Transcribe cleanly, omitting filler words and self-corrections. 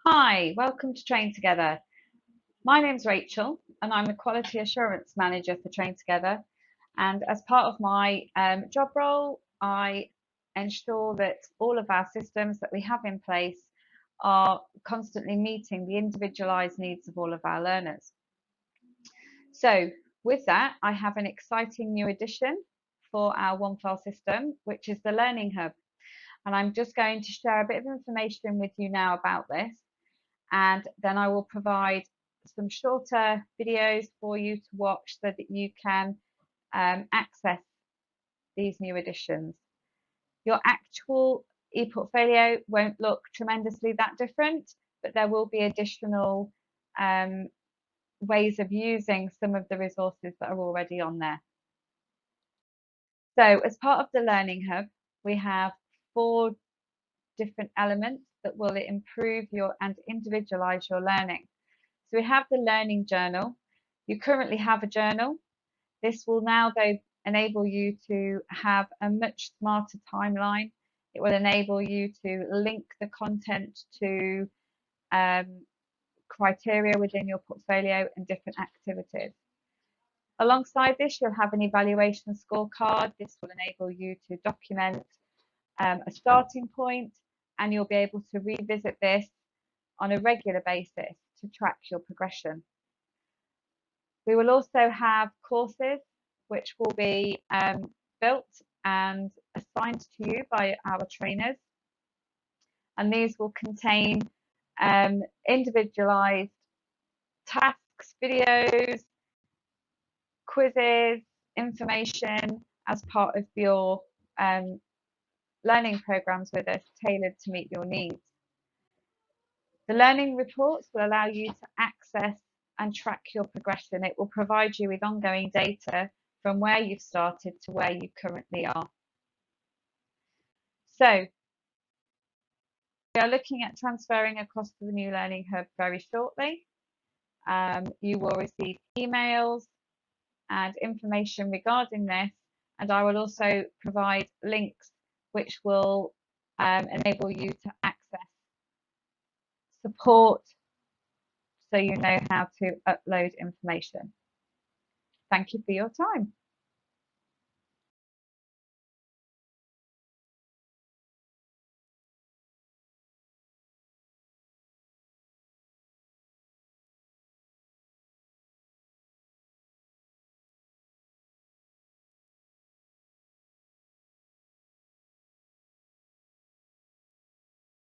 Hi, welcome to Train Together. My name's Rachel and I'm the Quality Assurance Manager for Train Together. And as part of my job role, I ensure that all of our systems that we have in place are constantly meeting the individualised needs of all of our learners. So with that, I have an exciting new addition for our OneFile system, which is the Learning Hub. And I'm just going to share a bit of information with you now about this. And then I will provide some shorter videos for you to watch so that you can access these new additions. Your actual ePortfolio won't look tremendously that different, but there will be additional ways of using some of the resources that are already on there. So as part of the Learning Hub, we have 4 different elements that will improve your and individualize your learning. So we have the learning journal. You currently have a journal. This will now enable you to have a much smarter timeline. It will enable you to link the content to criteria within your portfolio and different activities. Alongside this, you'll have an evaluation scorecard. This will enable you to document a starting point, and you'll be able to revisit this on a regular basis to track your progression. We will also have courses which will be built and assigned to you by our trainers, and these will contain individualized tasks, videos, quizzes, information as part of your learning programs with us, tailored to meet your needs. The learning reports will allow you to access and track your progression. It will provide you with ongoing data from where you've started to where you currently are. So we are looking at transferring across to the new Learning Hub very shortly. You will receive emails and information regarding this, and I will also provide links which will enable you to access support so you know how to upload information. Thank you for your time.